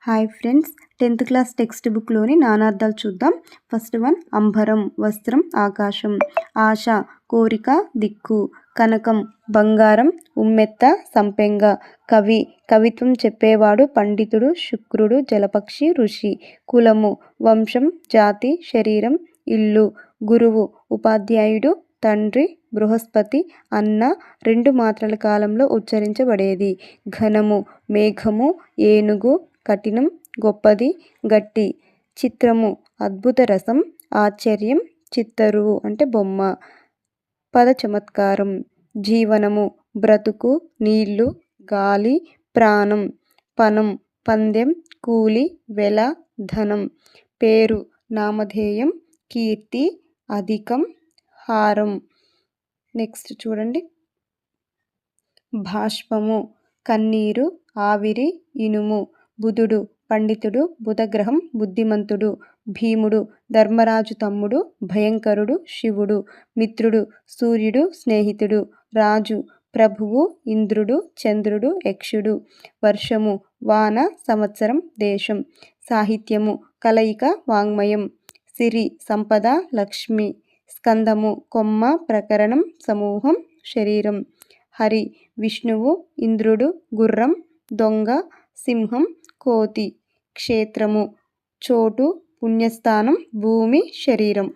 Hi friends, 10th class text బుక్లోని నానార్థాలు చూద్దాం. ఫస్ట్ వన్ అంబరం వస్త్రం ఆకాశం, ఆశ కోరిక దిక్కు, కనకం బంగారం, ఉమ్మెత్త సంపెంగ, కవి కవిత్వం చెప్పేవాడు పండితుడు శుక్రుడు జలపక్షి ఋషి, కులము వంశం జాతి శరీరం ఇల్లు, గురువు ఉపాధ్యాయుడు తండ్రి బృహస్పతి అన్న 2 మాత్రల కాలంలో ఉచ్చరించబడేది. ఘనము మేఘము ఏనుగు, కఠినం గొప్పది గట్టి, చిత్రము అద్భుత రసం ఆశ్చర్యం చిత్తరువు అంటే బొమ్మ, పద చమత్కారం, జీవనము బ్రతుకు నీళ్లు గాలి ప్రాణం, పనం పందెం కూలి వెల ధనం, పేరు నామధేయం కీర్తి అధికం హారం. నెక్స్ట్ చూడండి, బాష్పము కన్నీరు ఆవిరి ఇనుము, బుధుడు పండితుడు బుధగ్రహం బుద్ధిమంతుడు, భీముడు ధర్మరాజు తమ్ముడు భయంకరుడు శివుడు, మిత్రుడు సూర్యుడు స్నేహితుడు, రాజు ప్రభువు ఇంద్రుడు చంద్రుడు యక్షుడు, వర్షము వాన సంవత్సరం దేశం, సాహిత్యము కలయిక వాంగ్మయం, సిరి సంపద లక్ష్మి, స్కందము కొమ్మ ప్రకరణం సమూహం శరీరం, హరి విష్ణువు ఇంద్రుడు గుర్రం దొంగ సింహం కోతి, క్షేత్రము చోటు పుణ్యస్థానం భూమి శరీరం.